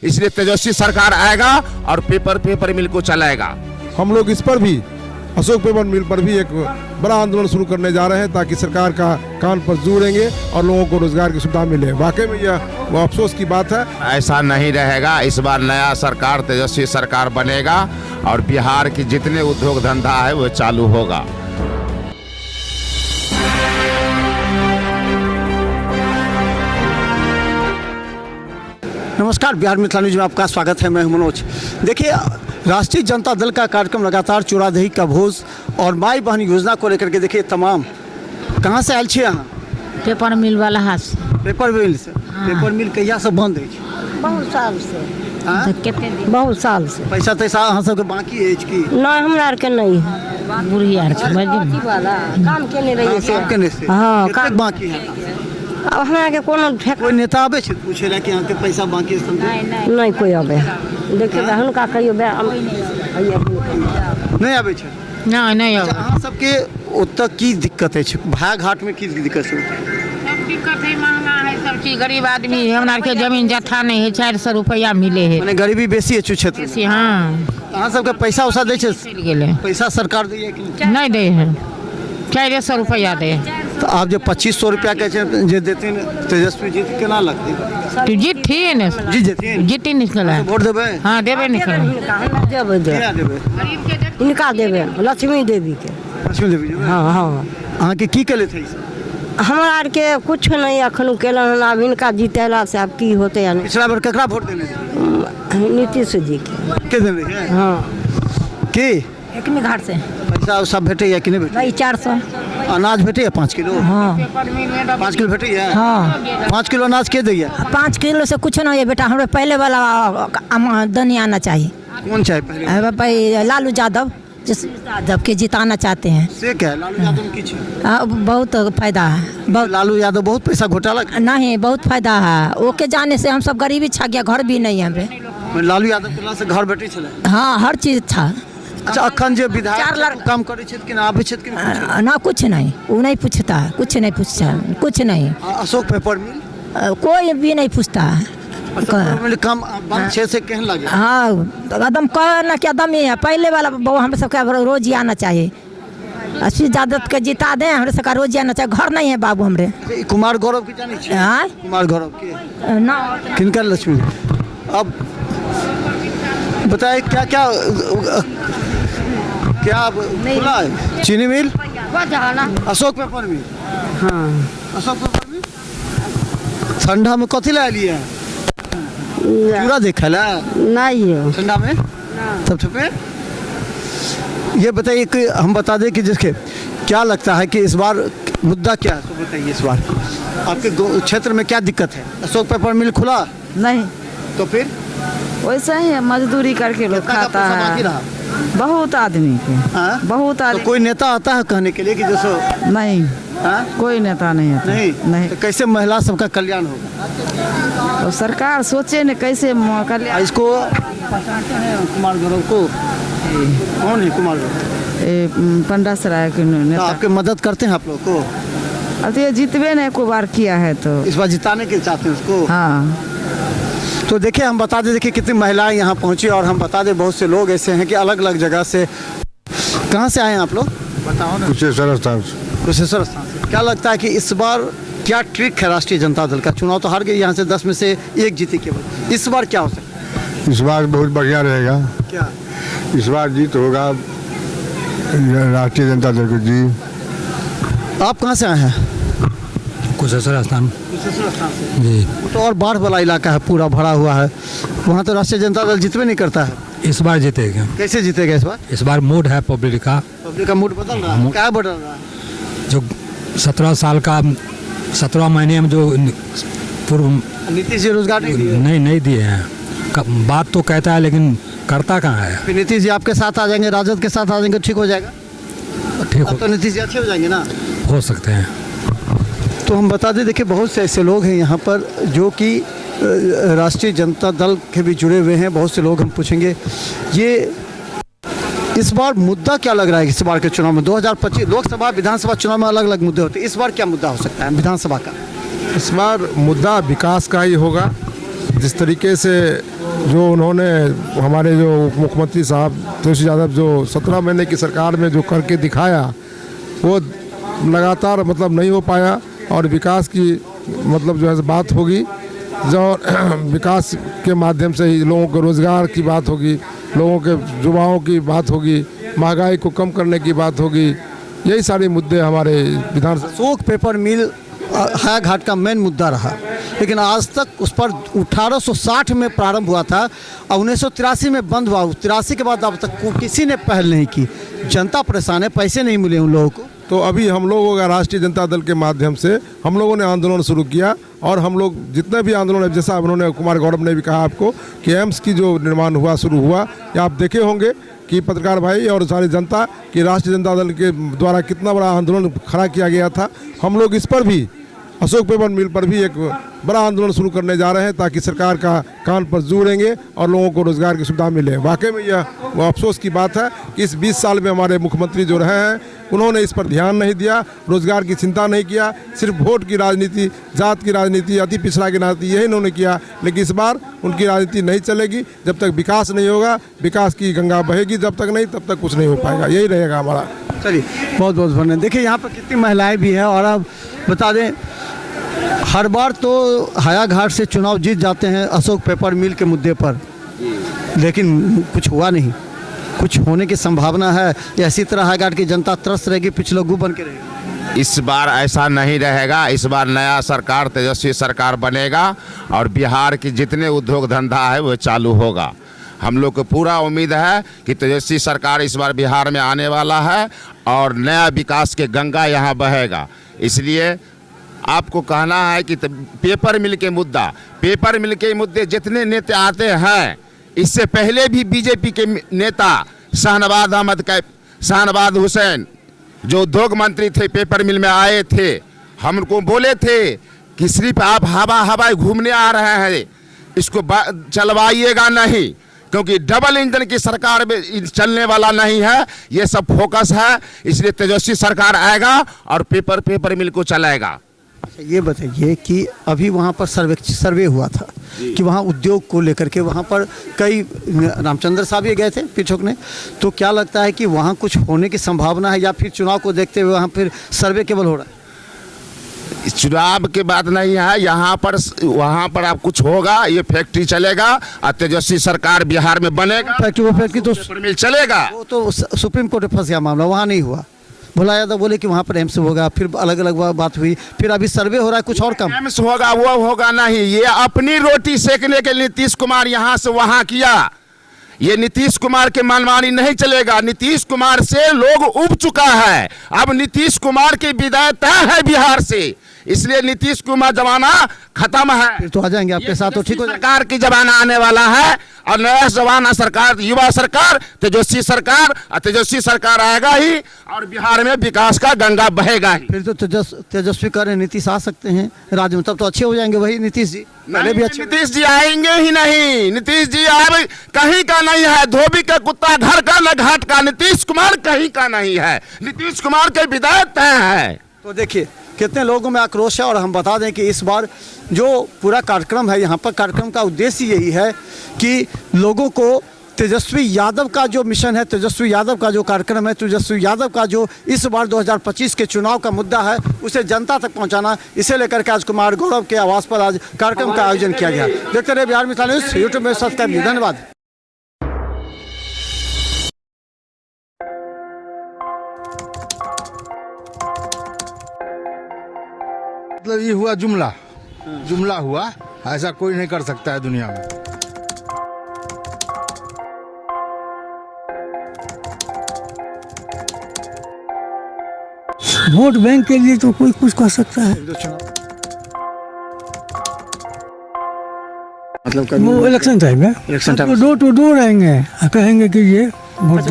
इसलिए तेजस्वी सरकार आएगा और पेपर मिल को चलाएगा। हम लोग इस पर भी, अशोक पेपर मिल पर भी एक बड़ा आंदोलन शुरू करने जा रहे हैं ताकि सरकार का कान पर जोड़ेंगे और लोगों को रोजगार की सुविधा मिले। वाकई में यह अफसोस की बात है। ऐसा नहीं रहेगा। इस बार नया सरकार तेजस्वी सरकार बनेगा और बिहार की जितने उद्योग धंधा है वो चालू होगा। नमस्कार, बिहार मिथिला न्यूज में आपका स्वागत है। मैं हूं मनोज। देखिए, राष्ट्रीय जनता दल का कार्यक्रम लगातार चूड़ादही का भोज और माई बहन योजना को लेकर के देखिए तमाम कहाँ से आयल छे यहाँ? पेपर मिल वाला हाथ से। पेपर मिल से। पेपर मिल कहिया से बंद है? बहुत साल से। कितने दिन? बहुत साल से। पैसा तैसा अहाँ सबके बाकी है की? नहीं, हमरा आर के नहीं है। बुढ़ी आर के वाला काम केने रही से। काम केने से? हाँ, कितने बाकी है? अब हमरा के कोनो कोई नेता आबे छे पूछे ला कि यहाँ के पैसा बाकी है समझे? नहीं कोई आबे। देखिए हुनका कहियो बे नहीं आबे छे। नहीं अहाँ सबके ओतऽ की दिक्कत है? भाया घाट में की दिक्कत है? सब दिक्कत है, महंगा है सब चीज। गरीब आदमी हमरा के जमीन जत्था नहीं है, 400 रुपया मिले है। माने गरीबी बेसी है क्षेत्र में। हाँ, अहाँ सबके पैसा उसा दे छे? चल गेले। पैसा सरकार दै है कि नहीं दे है, 400 रुपया दे। तो आप जो 2500 रुपया के जे देते हैं तेजस्वी जी केना लगते? तो जीती न, जी जेथिन? जीती निकला। वोट देबे? हाँ देवे निकला। देबे दे। क्या देबे? इनका देबे, लक्ष्मी देवी के। लक्ष्मी देवी देबे? हाँ हाँ। अहाँ के की केले थे? हमरा आर के कुछ नहीं अखन केलन। अब इनका जीतेला से अब की होते या नहीं। पिछला बार केकरा वोट देने थे? नीतीश जी के। देने है? हाँ। की एकमी घाट से पैसा सब भेटे या कि नहीं भेटे? भाई 400। अनाज भेटे या 5 किलो? हाँ 5 किलो भेटे या? हाँ 5 किलो अनाज के दैया? 5 किलो से कुछ नहीं है बेटा। हमें पहले वाला आमदनी आना चाहिए। कौन चाहे पहले? भाई लालू यादव, जिस यादव के जिताना चाहते हैं। से क्या है? लालू यादव की छे? बहुत फायदा है। बहुत लालू यादव बहुत पैसा घोटाला नहीं, बहुत फायदा है। ओके जाने से हम सब गरीबी छा गया, घर भी नहीं है हमें। लालू यादव के से घर भेटे छले? हाँ, हर चीज था। अच्छा, अखन जे 4 विधायक लाख काम करे छे कि ना आबे छे कि ना? ना कुछ नहीं, वो नहीं पूछता, कुछ नहीं पूछता, कुछ नहीं। अशोक पेपर मिल कोई भी नहीं पूछता। काम बंद छे से कहन लगे? हाँ, एकदम कहना क्या दम ही है। पहले वाला बहु हम सबका रोज ही आना चाहिए। अस्सी यादव के जिता दें, हमारे सबका रोज ही आना चाहिए। घर नहीं है बाबू हमरे। कुमार गौरव की जानी छे? हाँ? कुमार गौरव के ना किनकर लक्ष्मी? अब बताए क्या क्या क्या खुला है? चीनी मिल, अशोक पेपर मिल। हाँ। अशोक पेपर मिल ठंडा में कथी ला लिए? पूरा देखा ला नहीं है ठंडा में सब छुपे। ये बताइए कि हम बता दें कि जिसके क्या लगता है कि इस बार मुद्दा क्या है, तो बताइए इस बार आपके क्षेत्र में क्या दिक्कत है? अशोक पेपर मिल खुला नहीं, तो फिर वैसा ही है, मजदूरी करके लोग खाता बाकी है। रहा? बहुत आदमी के, हाँ? बहुत तो आदमी। कोई नेता आता है कहने के लिए कि जैसे नहीं, हाँ? कोई नेता नहीं आता। नहीं तो कैसे महिला सबका कल्याण होगा? तो सरकार सोचे न कैसे कल्याण। इसको पहचानते हैं कुमार गौरव को? कौन है कुमार गौरव? पंडा सराय के तो नेता। आपके मदद करते हैं आप लोग को? अब तो ये जीतवे ने एक बार किया है तो इस बार जिताने के चाहते हैं उसको? हाँ। तो देखिए, हम बता दें, देखिए कितनी महिलाएं यहाँ पहुँची और हम बता दें बहुत से लोग ऐसे हैं कि अलग अलग जगह से। कहाँ से आए हैं आप लोग? बताओ ना। कुशेश्वर स्थान से। कुशेश्वर स्थान से। क्या लगता है कि इस बार क्या ट्रिक है? राष्ट्रीय जनता दल का चुनाव तो हार गई, यहाँ से 10 में से 1 जीती केवल। इस बार क्या हो सकता है? इस बार बहुत बढ़िया रहेगा। क्या इस बार जीत होगा राष्ट्रीय जनता दल को। जी, आप कहाँ से आए हैं? कुशेश्वर स्थान। कुशेश्वर स्थान से जी। वो तो और बाढ़ वाला इलाका है, पूरा भरा हुआ है। वहाँ तो राष्ट्रीय जनता दल जीतवे नहीं करता है। इस बार जीतेगा। कैसे जीतेगा इस बार? इस बार मूड है पब्लिक का। पब्लिक का मूड बदल रहा है। क्या बदल रहा है? जो 17 साल का 17 महीने में जो पूर्व नीतीश जी रोजगार नहीं दिए। नहीं दिए हैं। बात तो कहता है लेकिन करता कहाँ है? फिर नीतीश जी आपके साथ आ जाएंगे, राजद के साथ आ जाएंगे, ठीक हो जाएगा? ठीक अब तो नीतीश जी अच्छे हो जाएंगे ना? हो सकते हैं। तो हम बता दें, देखिए बहुत से ऐसे लोग हैं यहाँ पर जो कि राष्ट्रीय जनता दल के भी जुड़े हुए हैं। बहुत से लोग हम पूछेंगे ये इस बार मुद्दा क्या लग रहा है? इस बार के चुनाव में 2025 लोकसभा विधानसभा चुनाव में अलग अलग मुद्दे होते हैं। इस बार क्या मुद्दा हो सकता है विधानसभा का? इस बार मुद्दा विकास का ही होगा। जिस तरीके से जो उन्होंने हमारे जो मुख्यमंत्री साहब तेजस्वी यादव जो 17 महीने की सरकार में जो करके दिखाया वो लगातार मतलब नहीं हो पाया। और विकास की मतलब जो है बात होगी, जो विकास के माध्यम से ही लोगों को रोज़गार की बात होगी, लोगों के युवाओं की बात होगी, महंगाई को कम करने की बात होगी, यही सारे मुद्दे हमारे विधानसभा। अशोक पेपर मिल हायाघाट का मेन मुद्दा रहा, लेकिन आज तक उस पर 1860 में प्रारंभ हुआ था और 1983 में बंद हुआ। 83 के बाद अब तक किसी ने पहल नहीं की। जनता परेशान है, पैसे नहीं मिले उन लोगों को। तो अभी हम लोगों का राष्ट्रीय जनता दल के माध्यम से हम लोगों ने आंदोलन शुरू किया और हम लोग जितने भी आंदोलन है, जैसा उन्होंने कुमार गौरव ने भी कहा आपको कि एम्स की जो निर्माण हुआ शुरू हुआ, या आप देखे होंगे कि पत्रकार भाई और सारी जनता कि राष्ट्रीय जनता दल के द्वारा कितना बड़ा आंदोलन खड़ा किया गया था। हम लोग इस पर भी अशोक पेपर मिल पर भी एक बड़ा आंदोलन शुरू करने जा रहे हैं ताकि सरकार का कान पर जोड़ेंगे और लोगों को रोज़गार की सुविधा मिले। वाकई में यह वो अफसोस की बात है कि इस 20 साल में हमारे मुख्यमंत्री जो रहे हैं उन्होंने इस पर ध्यान नहीं दिया, रोज़गार की चिंता नहीं किया, सिर्फ वोट की राजनीति, जात की राजनीति, अति पिछड़ा की राजनीति यही इन्होंने किया। लेकिन इस बार उनकी राजनीति नहीं चलेगी। जब तक विकास नहीं होगा, विकास की गंगा बहेगी जब तक नहीं, तब तक कुछ नहीं हो पाएगा। यही रहेगा हमारा। चलिए, बहुत बहुत धन्यवाद। देखिए यहाँ पर कितनी महिलाएं भी हैं और अब बता दें, हर बार तो हायाघाट से चुनाव जीत जाते हैं अशोक पेपर मिल के मुद्दे पर, लेकिन कुछ हुआ नहीं। कुछ होने की संभावना है या इसी तरह हायाघाट की जनता त्रस्त रहेगी, पिछलग्गू बन के रहेगी? इस बार ऐसा नहीं रहेगा। इस बार नया सरकार, तेजस्वी सरकार बनेगा और बिहार की जितने उद्योग धंधा है वो चालू होगा। हम लोग को पूरा उम्मीद है कि तेजस्वी सरकार इस बार बिहार में आने वाला है और नया विकास के गंगा यहाँ बहेगा। इसलिए आपको कहना है कि पेपर मिल के मुद्दे जितने नेता आते हैं, इससे पहले भी बीजेपी के नेता शाहनवाज हुसैन जो उद्योग मंत्री थे पेपर मिल में आए थे, हमको बोले थे कि सिर्फ आप हवाई घूमने आ रहे हैं, इसको चलवाइएगा नहीं, क्योंकि डबल इंजन की सरकार में चलने वाला नहीं है, ये सब फोकस है। इसलिए तेजस्वी सरकार आएगा और पेपर मिल को चलाएगा। ये बताइए कि अभी वहाँ पर सर्वे हुआ था कि वहाँ उद्योग को लेकर के वहाँ पर कई रामचंद्र साहब भी गए थे पिछोकने, तो क्या लगता है कि वहाँ कुछ होने की संभावना है या फिर चुनाव को देखते हुए वहाँ फिर सर्वे केवल हो रहा है? चुनाव के बाद नहीं है, वहाँ पर अब कुछ होगा, ये फैक्ट्री चलेगा और तेजस्वी सरकार बिहार में बनेगा। फैक्ट्री तो पेपर मिल चलेगा। वो तो सुप्रीम कोर्ट में फंस गया मामला, वहाँ नहीं हुआ। भोला यादव बोले कि वहाँ पर एम्स होगा, फिर अलग अलग बात हुई, फिर अभी सर्वे हो रहा है कुछ और कम। एम्स होगा वो होगा नहीं, ये अपनी रोटी सेकने के लिए नीतीश कुमार यहाँ से वहाँ किया। ये नीतीश कुमार के मनमानी नहीं चलेगा। नीतीश कुमार से लोग उब चुका है, अब नीतीश कुमार की विदाई तय है बिहार से। इसलिए नीतीश कुमार जमाना खत्म है। फिर तो आ जाएंगे आपके साथ, तो ठीक हो सरकार की जमाना आने वाला है और नया जमाना सरकार, युवा सरकार, तेजस्वी सरकार, और तेजस्वी सरकार आएगा ही और बिहार में विकास का गंगा बहेगा ही। फिर तो तेजस्वी कर नीतीश आ सकते हैं राज्य में, तब तो अच्छे हो जाएंगे वही नीतीश जी। पहले भी अच्छे नीतीश जी आएंगे ही नहीं। नीतीश जी अब कहीं का नहीं है, धोबी का कुत्ता घर का न घाट का। नीतीश कुमार कहीं का नहीं है, नीतीश कुमार के विदाई तय है। तो देखिए कितने लोगों में आक्रोश है। और हम बता दें कि इस बार जो पूरा कार्यक्रम है, यहाँ पर कार्यक्रम का उद्देश्य यही है कि लोगों को तेजस्वी यादव का जो मिशन है, तेजस्वी यादव का जो कार्यक्रम है, तेजस्वी यादव का जो इस बार 2025 के चुनाव का मुद्दा है, उसे जनता तक पहुंचाना, इसे लेकर के आज कुमार गौरव के आवास पर आज कार्यक्रम का आयोजन किया गया। देखते रहे बिहार मिसाल न्यूज़, यूट्यूब में सब्सक्राइब कीजिए। धन्यवाद। मतलब ये हुआ जुमला हुआ, ऐसा कोई नहीं कर सकता है दुनिया में। वोट बैंक के लिए तो कोई कुछ कह सकता है। मतलब वो इलेक्शन टाइम है, election time door to door आएंगे, कहेंगे कि ये वोट